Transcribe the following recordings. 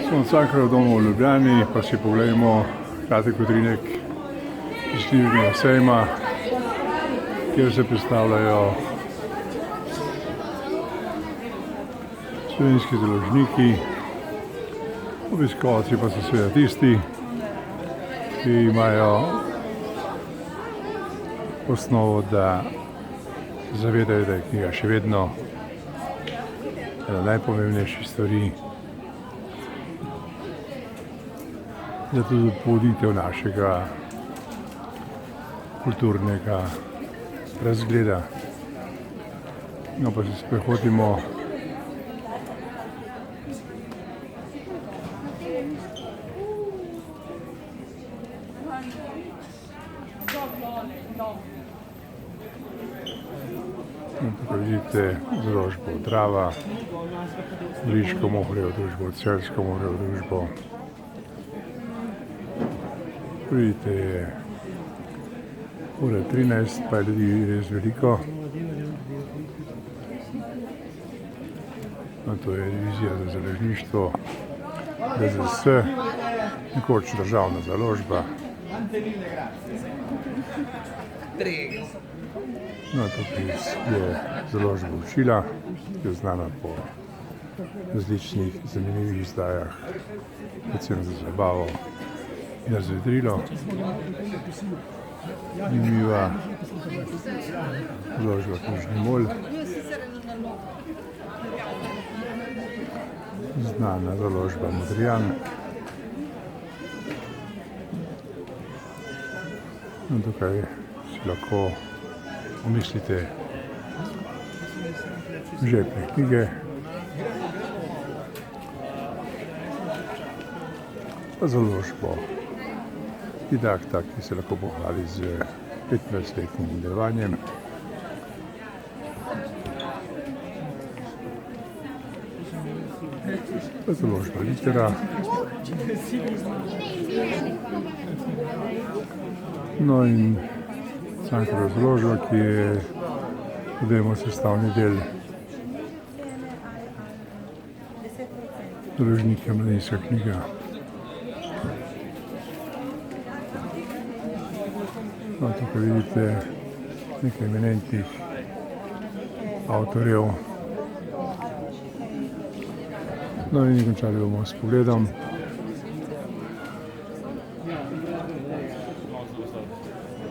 Smo v Cankarjevem domu v Ljubljani, pa si pogledamo kratek utrinek iz knjižnega sejma, kjer se predstavljajo slovenski založniki, obiskovalci pa so seveda tisti, ki imajo osnovo, da zavedajo, da je knjiga še vedno ena najpomembnejših stvari za tudi upoditev našega kulturnega razgleda. No, pa se sprehodimo tukaj vidite založbo Drava, Goriško Mohorjevo družbo, Celjsko Mohorjevo družbo. Vidite, je ura 13, pa je ljudi res veliko. No, to je divizija za založništvo DZS, nekoč državna založba. No, tukaj je založba Učila, ki je znana po različnih zanimivih izdajah, predvsem za zabavo in razvedrilo. Zanimiva založba Knjižni, znana založba Modrijan. No, tukaj si lahko omislite žepne knjige, pa založbo Didakta, ki se lahko pohvali z 15-letnim delovanjem. Pa založba Litera. No in Cankarjeva založba, ki je vemo sestavni del založnika Mladinska knjiga. No, tukaj vidite nekaj eminentnih avtorjev. No in končali bomo s pogledom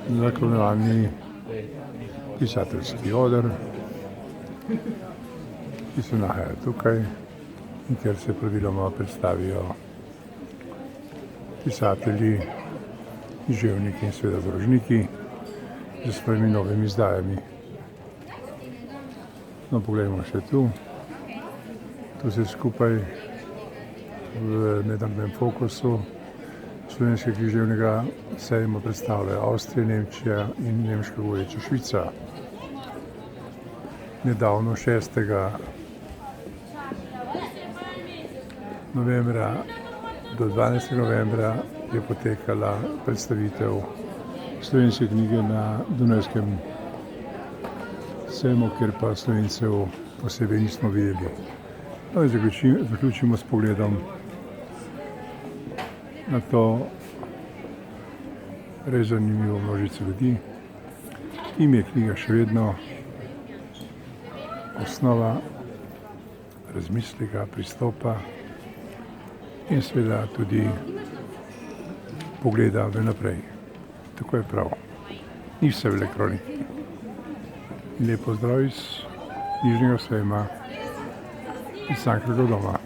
zaklonjeni pisateljski oder, ki se nahaja tukaj in kjer se praviloma predstavijo pisatelji, književniki in seveda založniki z svojimi novimi izdajami. No, pogledajmo še tu. Tu se skupaj v mednarodnem fokusu slovenskega književnega sejma predstavljajo Avstrija, Nemčija in nemška govoreča Švica. Nedavno 6. novembra do 12. novembra je potekala predstavitev slovenske knjige na Dunajskem sejmu, kjer pa Slovencev posebej nismo videli. No in zaključimo s pogledom na to res zanimivo množico ljudi. Im je knjiga še vedno osnova razmisleka, pristopa in seveda tudi pogleda v naprej. Tako je prav. Ni vse v elektroniki. Lep pozdrav iz knjižnega sejma iz Cankarjevega doma.